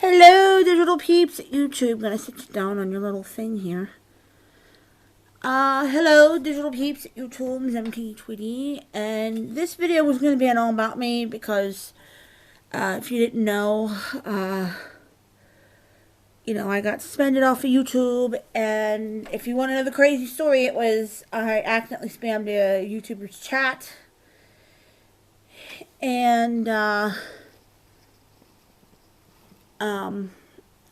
Hello, digital peeps at YouTube. Gonna sit you down on your little thing here. Hello, digital peeps at YouTube's mkgtweety, and this video was gonna be an all about me because, if you didn't know, I got suspended off of YouTube, and if you want to know the crazy story, it was I accidentally spammed a YouTuber's chat, and,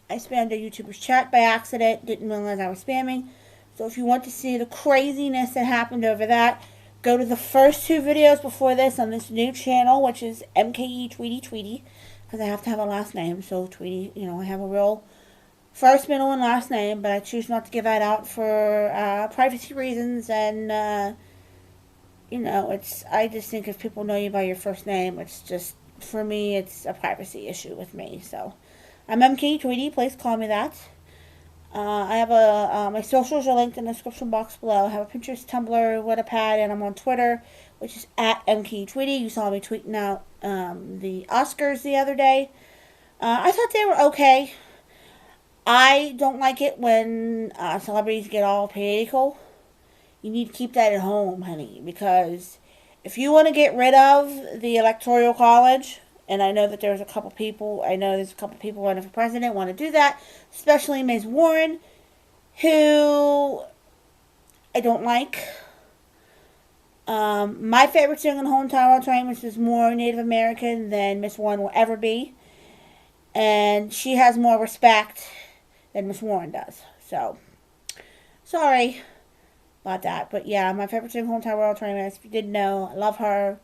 I spammed a YouTuber's chat by accident, didn't realize I was spamming. So if you want to see the craziness that happened over that, go to the first two videos before this on this new channel, which is mkgtweety, because I have to have a last name. So Tweety, I have a real first, middle, and last name, but I choose not to give that out for privacy reasons. And, I just think if people know you by your first name, it's just, for me, it's a privacy issue with me. So I'm mkgtweety, please call me that. I have my socials are linked in the description box below. I have a Pinterest, Tumblr, Wattpad, and I'm on Twitter, which is at mkgtweety. You saw me tweeting out the Oscars the other day. I thought they were okay. I don't like it when celebrities get all political. You need to keep that at home, honey, because if you want to get rid of the Electoral College, and I know that there's a couple people running for president want to do that, especially Ms. Warren, who I don't like. My favorite singer in the whole entire world, Travis, is more Native American than Miss Warren will ever be. And she has more respect than Miss Warren does. So, sorry about that. But yeah, my favorite singer in the whole entire world, Travis, if you didn't know, I love her.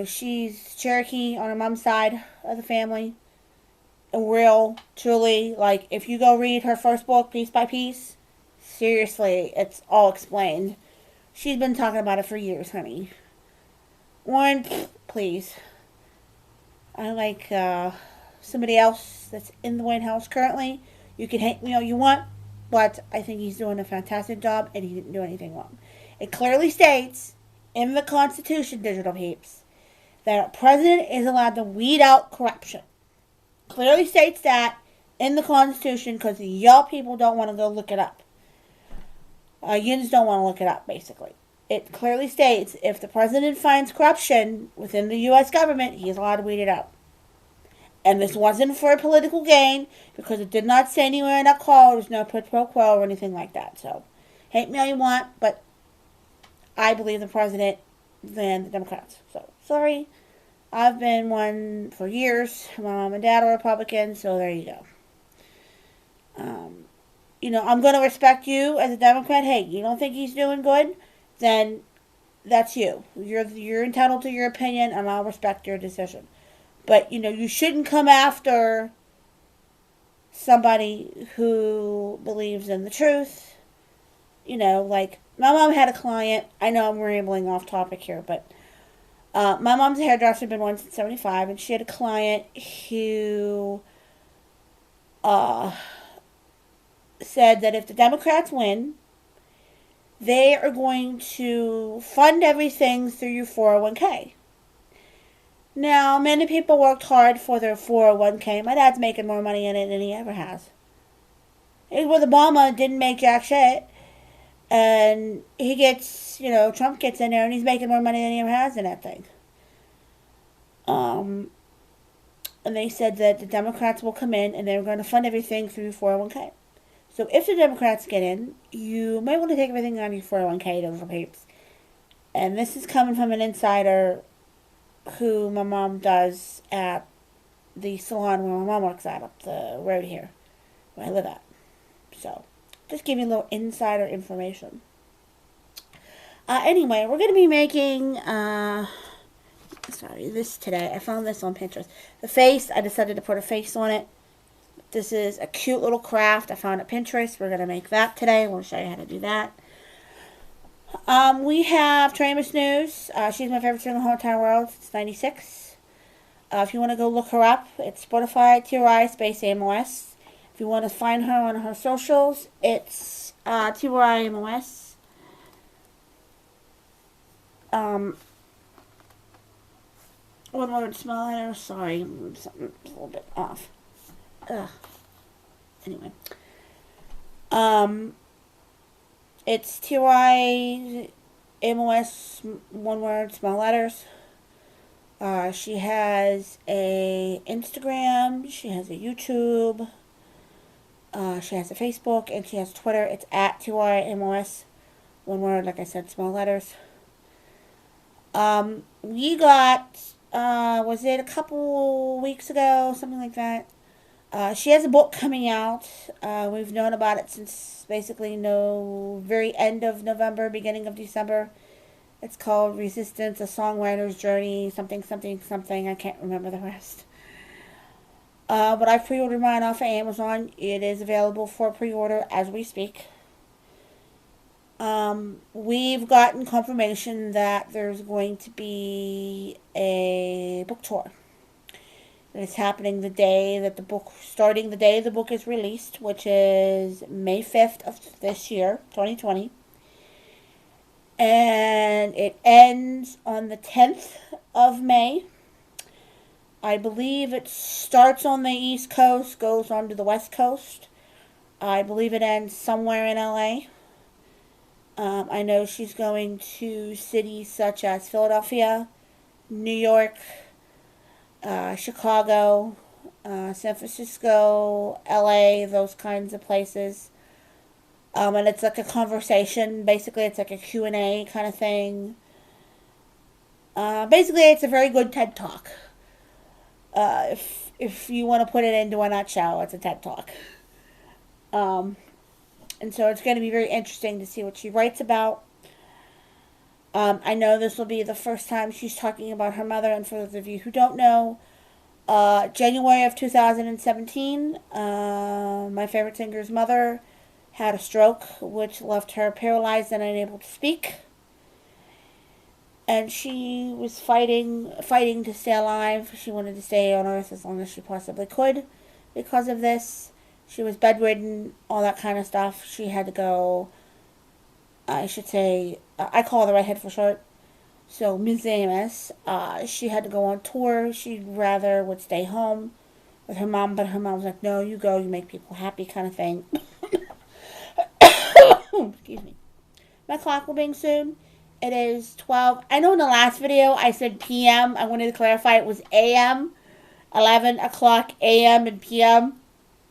She's Cherokee on her mom's side of the family. Truly, if you go read her first book, Piece by Piece, seriously, it's all explained. She's been talking about it for years, honey. Warren, please. I like somebody else that's in the White House currently. You can hate me all you want, but I think he's doing a fantastic job, and he didn't do anything wrong. It clearly states in the Constitution, digital peeps, that a president is allowed to weed out corruption. Clearly states that in the Constitution because y'all people don't want to go look it up. Yins don't want to look it up, basically. It clearly states if the president finds corruption within the U.S. government, he is allowed to weed it out. And this wasn't for a political gain because it did not say anywhere in that call. There was no quid pro quo or anything like that. So, hate me all you want, but I believe the president than the Democrats. So, sorry. I've been one for years. My mom and dad are Republicans, so there you go. I'm going to respect you as a Democrat. Hey, you don't think he's doing good? Then that's you. You're entitled to your opinion, and I'll respect your decision. But, you shouldn't come after somebody who believes in the truth. My mom had a client. I know I'm rambling off topic here, but my mom's a hairdresser, been one since 75, and she had a client who said that if the Democrats win, they are going to fund everything through your 401k. Now, many people worked hard for their 401k. My dad's making more money in it than he ever has. It was Obama didn't make jack shit. And he gets, Trump gets in there and he's making more money than he ever has in that thing. And they said that the Democrats will come in and they're going to fund everything through 401k. So if the Democrats get in, you might want to take everything out of your 401k, those little peeps. And this is coming from an insider who my mom does at the salon where my mom works at up the road here, where I live at. So, just give you a little insider information. Anyway, we're going to be making, this today. I found this on Pinterest. The face, I decided to put a face on it. This is a cute little craft I found at Pinterest. We're going to make that today. I want to show you how to do that. We have Travis News. She's my favorite singer in the whole entire world. It's 96. If you want to go look her up, it's Spotify, TRI, space AMOS. If you want to find her on her socials, it's TRI AMOS. One word, small letter. Sorry, something's a little bit off. Ugh. Anyway. It's TYMOS, one word, small letters. She has a Instagram, she has a YouTube, she has a Facebook, and she has Twitter. It's at TYMOS, one word, like I said, small letters. We got, was it a couple weeks ago, something like that? She has a book coming out. We've known about it since basically very end of November, beginning of December. It's called Resistance, A Songwriter's Journey, something, something, something. I can't remember the rest. But I pre-ordered mine off of Amazon. It is available for pre-order as we speak. We've gotten confirmation that there's going to be a book tour. It's happening starting the day the book is released, which is May 5th of this year, 2020. And it ends on the 10th of May. I believe it starts on the East Coast, goes on to the West Coast. I believe it ends somewhere in LA. I know she's going to cities such as Philadelphia, New York, Chicago, San Francisco, LA, those kinds of places. And it's like a conversation. Basically, it's like a Q&A kind of thing. Basically, it's a very good TED Talk. If you want to put it into a nutshell, it's a TED Talk. And so it's going to be very interesting to see what she writes about. I know this will be the first time she's talking about her mother, and for those of you who don't know, January of 2017, my favorite singer's mother had a stroke, which left her paralyzed and unable to speak. And she was fighting to stay alive. She wanted to stay on Earth as long as she possibly could because of this. She was bedridden, all that kind of stuff. She had to go, I should say, I call her the redhead for short. So, Ms. Amos, she had to go on tour. She rather would stay home with her mom, but her mom was like, no, you go, you make people happy kind of thing. Excuse me. My clock will bing soon. It is 12. I know in the last video I said PM. I wanted to clarify it was AM. 11 o'clock AM and PM.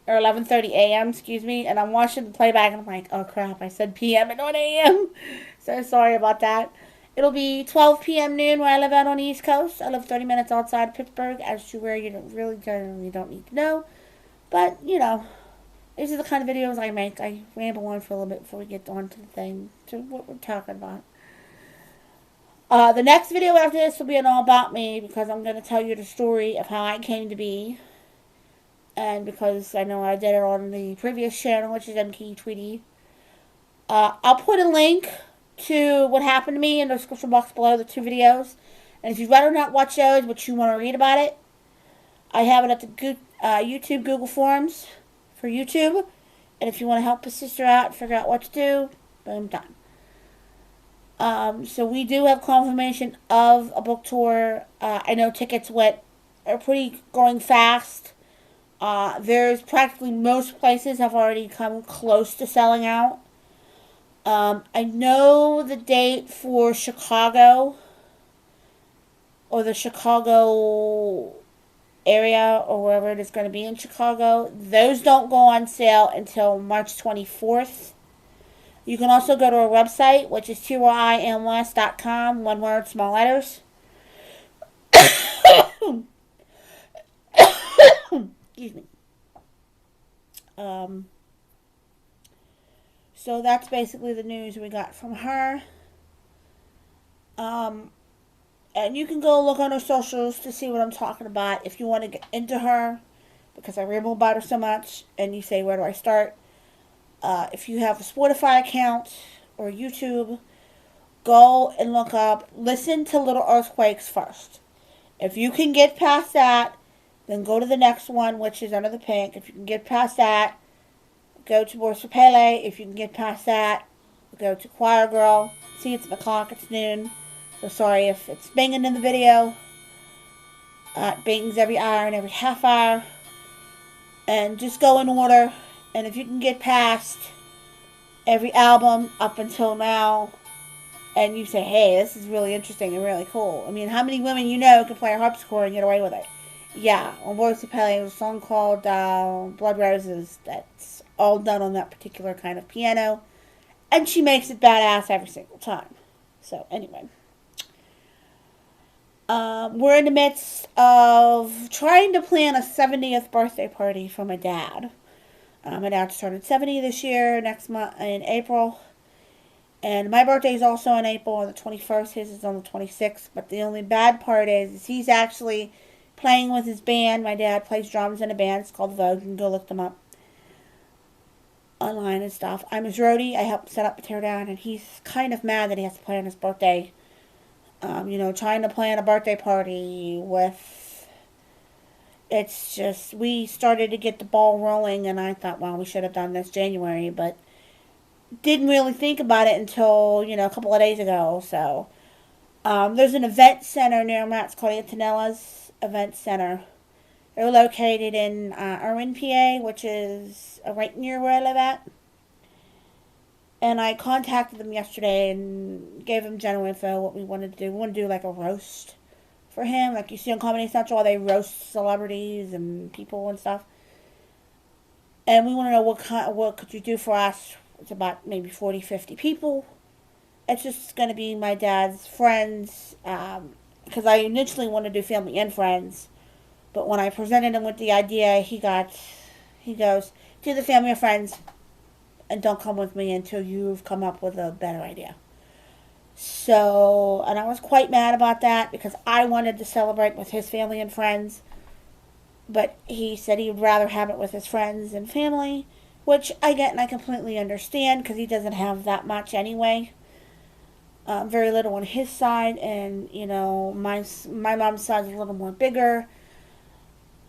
Or 11:30 AM, excuse me. And I'm watching the playback and I'm like, oh crap, I said PM and not AM. So sorry about that. It'll be 12 p.m. noon where I live out on the East Coast. I live 30 minutes outside of Pittsburgh. As to where you generally don't need to know. But, you know, these are the kind of videos I make. I ramble on for a little bit before we get on to the thing, to what we're talking about. The next video after this will be an all about me because I'm going to tell you the story of how I came to be. And because I know I did it on the previous channel, which is mkgtweety. I'll put a link to what happened to me in the description box below, the two videos. And if you'd rather not watch those, but you want to read about it, I have it at the YouTube Google Forms for YouTube. And if you want to help a sister out, figure out what to do, boom, done. So we do have confirmation of a book tour. I know tickets are pretty going fast. There's practically most places have already come close to selling out. I know the date for Chicago, or the Chicago area, or wherever it is going to be in Chicago. Those don't go on sale until March 24th. You can also go to our website, which is tymws.com, one word, small letters. Excuse me. So that's basically the news we got from her. And you can go look on her socials to see what I'm talking about if you want to get into her, because I ramble about her so much, and you say, where do I start? If you have a Spotify account or YouTube, go and look up, listen to Little Earthquakes first. If you can get past that, then go to the next one, which is Under the Pink. If you can get past that, go to Boris for Pele. If you can get past that, go to Choir Girl. See, it's the clock, it's noon. So sorry if it's banging in the video. It bings every hour and every half hour. And just go in order. And if you can get past every album up until now, and you say, hey, this is really interesting and really cool. I mean, how many women you know can play a harpsichord and get away with it? Yeah, on Voice Pele, there's a song called Blood Roses that's all done on that particular kind of piano. And she makes it badass every single time. So, anyway. We're in the midst of trying to plan a 70th birthday party for my dad. My dad started 70 this year, next month in April. And my birthday is also in April on the 21st. His is on the 26th. But the only bad part is he's actually playing with his band. My dad plays drums in a band. It's called Vogue. You can go look them up online and stuff. I'm his roadie. I helped set up the teardown. And he's kind of mad that he has to play on his birthday. Trying to plan a birthday party with... It's just... We started to get the ball rolling. And I thought, well, we should have done this January. But... didn't really think about it until, a couple of days ago. So, there's an event center near me. It's called Antonella's Event Center. They're located in Irwin, PA, which is right near where I live at. And I contacted them yesterday and gave them general info what we wanted to do. We want to do like a roast for him. Like you see on Comedy Central, they roast celebrities and people and stuff. And we want to know what could you do for us. It's about maybe 40, 50 people. It's just going to be my dad's friends. Because I initially wanted to do family and friends. But when I presented him with the idea, he goes, do the family and friends. And don't come with me until you've come up with a better idea. So, and I was quite mad about that. Because I wanted to celebrate with his family and friends. But he said he would rather have it with his friends and family. Which I get and I completely understand because he doesn't have that much anyway. Very little on his side. And, my mom's side is a little more bigger.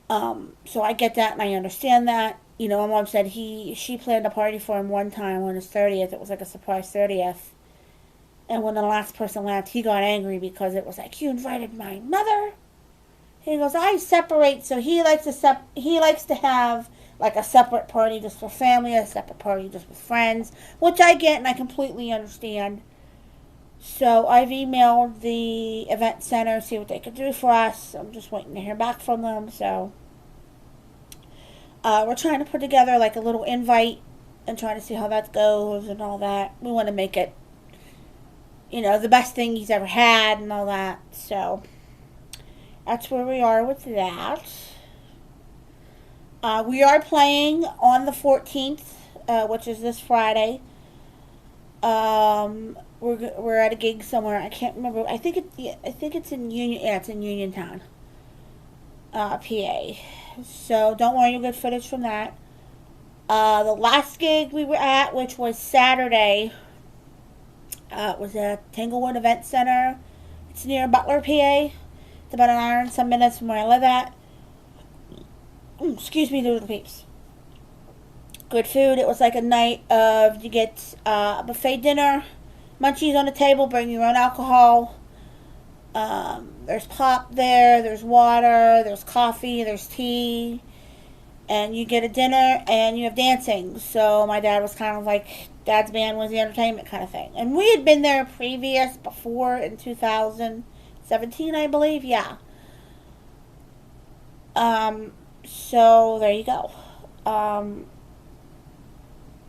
So I get that and I understand that. My mom said she planned a party for him one time on his 30th. It was like a surprise 30th. And when the last person left, he got angry because it was like, you invited my mother? He goes, I separate. So he likes to have... like a separate party just for family, a separate party just with friends, which I get and I completely understand. So I've emailed the event center, see what they could do for us. I'm just waiting to hear back from them. So we're trying to put together like a little invite and trying to see how that goes and all that. We want to make it, the best thing he's ever had and all that. So that's where we are with that. We are playing on the 14th, which is this Friday. We're at a gig somewhere. I can't remember. I think it's in Union. Yeah, it's in Uniontown, PA. So don't worry, you'll get footage from that. The last gig we were at, which was Saturday, was at Tanglewood Event Center. It's near Butler, PA. It's about an hour and some minutes from where I live at. Excuse me, little peeps. Good food. It was like a night of, you get a buffet dinner, munchies on the table, bring your own alcohol. There's pop there, there's water, there's coffee, there's tea. And you get a dinner and you have dancing. So my dad was kind of like, Dad's band was the entertainment kind of thing. And we had been there before in 2017, I believe. Yeah. So there you go.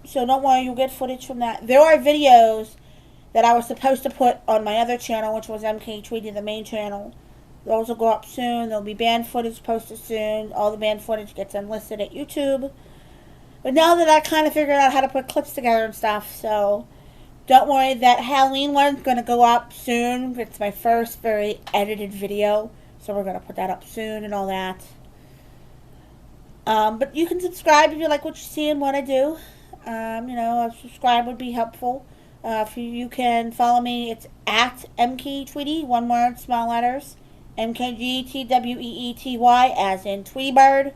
So don't worry, you'll get footage from that. There are videos that I was supposed to put on my other channel, which was mkgtweety, the main channel. Those will go up soon. There'll be band footage posted soon. All the band footage gets unlisted at YouTube. But now that I kind of figured out how to put clips together and stuff, so don't worry, that Halloween one's going to go up soon. It's my first very edited video, so we're going to put that up soon and all that. But you can subscribe if you like what you see and what I do. A subscribe would be helpful. If you can follow me, it's at mkgtweety, one word, small letters. mkgtweety, as in Tweety Bird.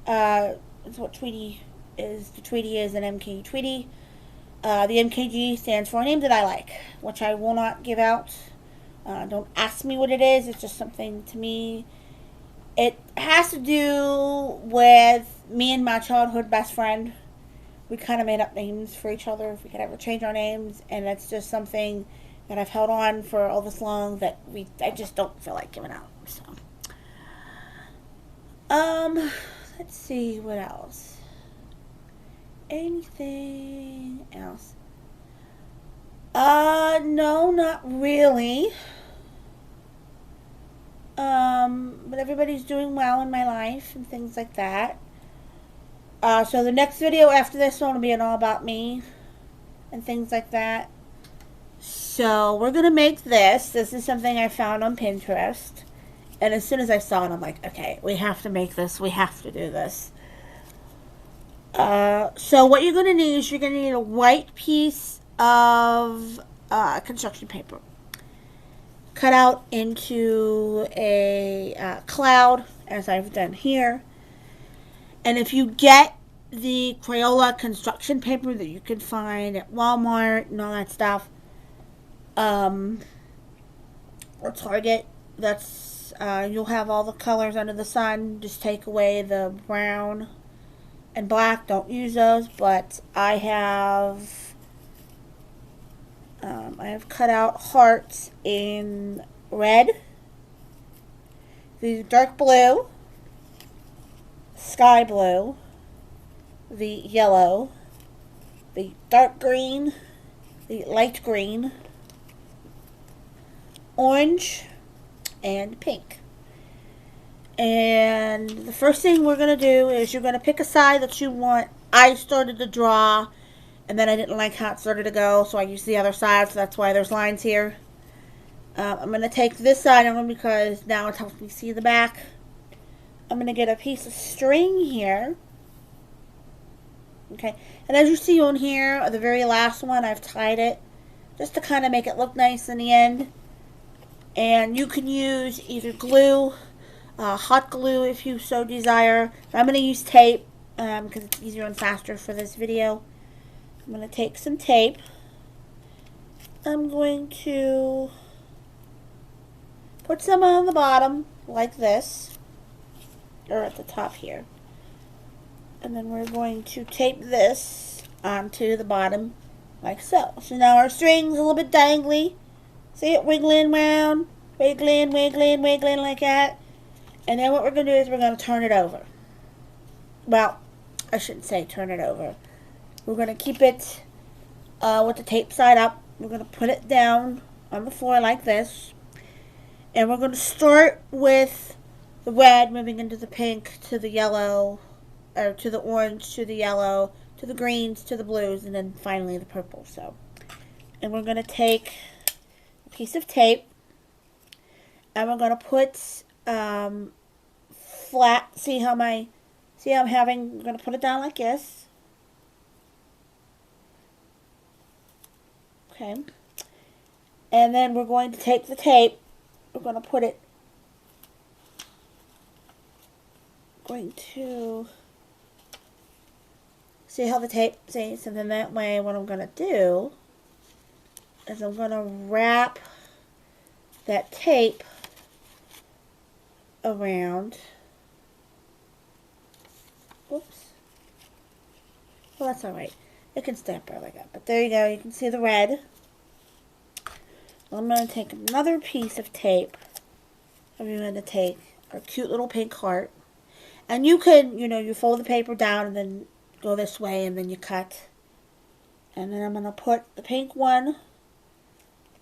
That's what Tweety is. The Tweety is an mkgtweety. The mkg stands for a name that I like, which I will not give out. Don't ask me what it is. It's just something to me It has to do with me and my childhood best friend. We kind of made up names for each other if we could ever change our names, and that's just something that I've held on for all this long that I just don't feel like giving out. So, um, let's see what else. Anything else? No, not really. But everybody's doing well in my life and things like that. So the next video after this one will be an all about me and things like that. So we're gonna make this. This is something I found on Pinterest. And as soon as I saw it, I'm like, okay, we have to make this. We have to do this. So what you're gonna need is you're gonna need a white piece of construction paper. Cut out into a cloud, as I've done here. And if you get the Crayola construction paper that you can find at Walmart and all that stuff, or Target, that's you'll have all the colors under the sun. Just take away the brown and black. Don't use those. But I have cut out hearts in red, the dark blue, sky blue, the yellow, the dark green, the light green, orange, and pink. And the first thing we're going to do is you're going to pick a side that you want. I started to draw, and then I didn't like how it started to go, so I used the other side, so that's why there's lines here. I'm going to take this side on because now it helps me see the back. I'm going to get a piece of string here. Okay, and as you see on here, the very last one, I've tied it just to kind of make it look nice in the end. And you can use either glue, hot glue if you so desire. I'm going to use tape because it's easier and faster for this video. I'm going to take some tape. I'm going to put some on the bottom like this, or at the top here. And then we're going to tape this onto the bottom like so. So now our string's a little bit dangly. See it wiggling around, wiggling, wiggling, wiggling like that. And then what we're going to do is we're going to turn it over. Well, I shouldn't say turn it over. We're going to keep it with the tape side up. We're going to put it down on the floor like this. And we're going to start with the red, moving into the pink, to the yellow, or to the orange, to the yellow, to the greens, to the blues, and then finally the purple. So, and we're going to take a piece of tape, and we're going to put flat. See how I'm having? We're going to put it down like this. Okay, and then we're going to take the tape. We're going to put it. Going to. See how the tape says something that way. What I'm going to do is I'm going to wrap that tape around. Oops. Well, that's alright. It can stay up there like that. But there you go. You can see the red. I'm going to take another piece of tape. I'm going to take a cute little pink heart. And you can, you fold the paper down and then go this way and then you cut. And then I'm going to put the pink one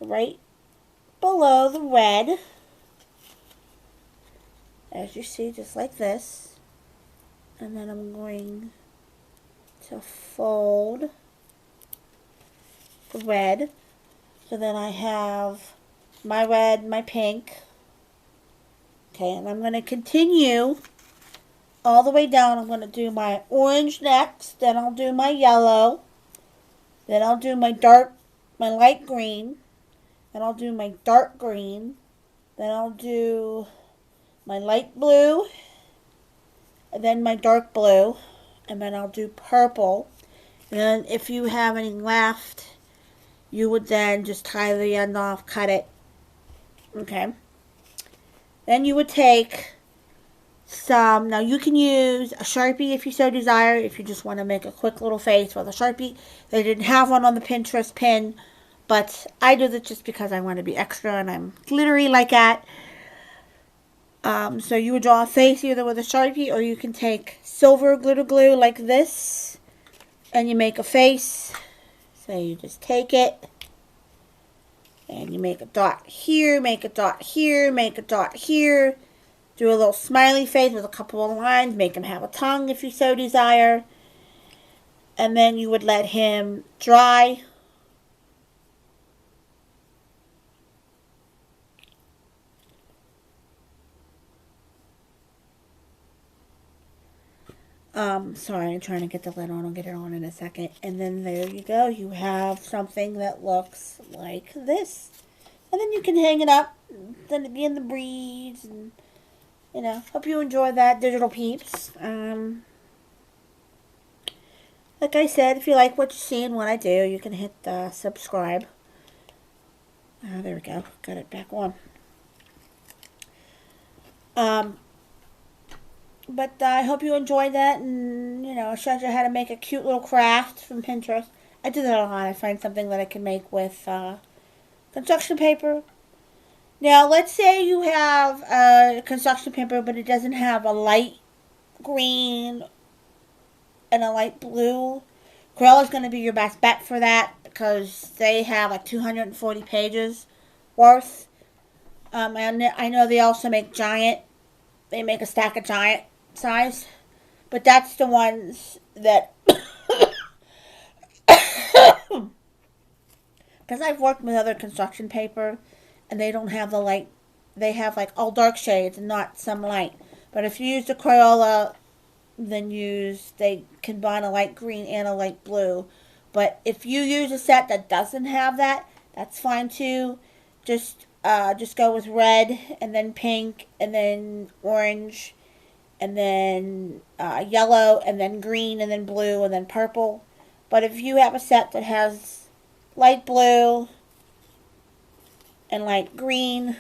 right below the red. As you see, just like this. And then I'm going to fold the red. So then I have my red, my pink. Okay, and I'm going to continue all the way down. I'm going to do my orange next, then I'll do my yellow, then I'll do my light green, then I'll do my dark green, then I'll do my light blue, and then my dark blue, and then I'll do purple. And then if you have any left, you would then just tie the end off, cut it. Okay. Then you would take some, now you can use a Sharpie if you so desire, if you just want to make a quick little face with a Sharpie. They didn't have one on the Pinterest pin, but I do this just because I want to be extra and I'm glittery like that. So you would draw a face either with a Sharpie, or you can take silver glitter glue like this and you make a face. So you just take it and you make a dot here, make a dot here, make a dot here. Do a little smiley face with a couple of lines. Make him have a tongue if you so desire. And then you would let him dry. Sorry, I'm trying to get the lid on. I'll get it on in a second. And then there you go. You have something that looks like this. And then you can hang it up. Then it be in the breeze. And, you know, hope you enjoy that, digital peeps. Like I said, if you like what you see and what I do, you can hit subscribe. There we go. Got it back on. But I hope you enjoyed that, and, you know, I showed you how to make a cute little craft from Pinterest. I do that a lot. I find something that I can make with construction paper. Now, let's say you have construction paper, but it doesn't have a light green and a light blue. Crayola is going to be your best bet for that, because they have like 240 pages worth. And I know they also make giant. They make a stack of giant size, but that's the ones that, because I've worked with other construction paper and they don't have the light. They have like all dark shades and not some light. But if you use the Crayola, then they combine a light green and a light blue. But if you use a set that doesn't have that, that's fine too. Just go with red, and then pink, and then orange, and then yellow, and then green, and then blue, and then purple. But if you have a set that has light blue and light green,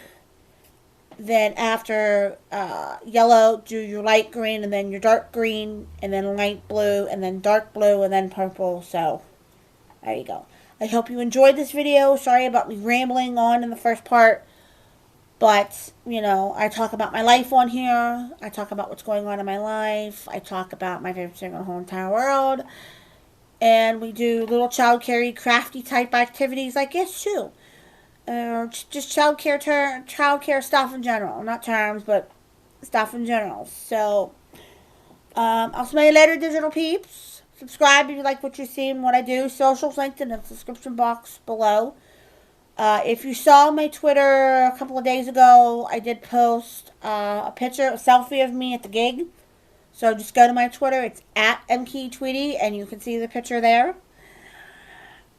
then after yellow, do your light green, and then your dark green, and then light blue, and then dark blue, and then purple. So there you go. I hope you enjoyed this video. Sorry about me rambling on in the first part. But, you know, I talk about my life on here. I talk about what's going on in my life. I talk about my favorite thing in the whole entire world. And we do little childcare crafty type activities like this too. Just childcare stuff in general. Not terms, but stuff in general. So, I'll smell you later, digital peeps. Subscribe if you like what you see and what I do. Socials linked in the description box below. If you saw my Twitter a couple of days ago, I did post a selfie of me at the gig. So just go to my Twitter. It's at mkgtweety, and you can see the picture there.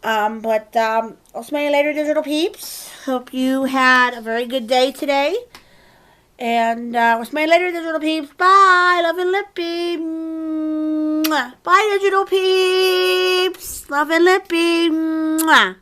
I'll smell you later, digital peeps. Hope you had a very good day today. And we'll smell you later, digital peeps. Bye. Love and Lippy. Mwah. Bye, digital peeps. Love and Lippy. Mwah.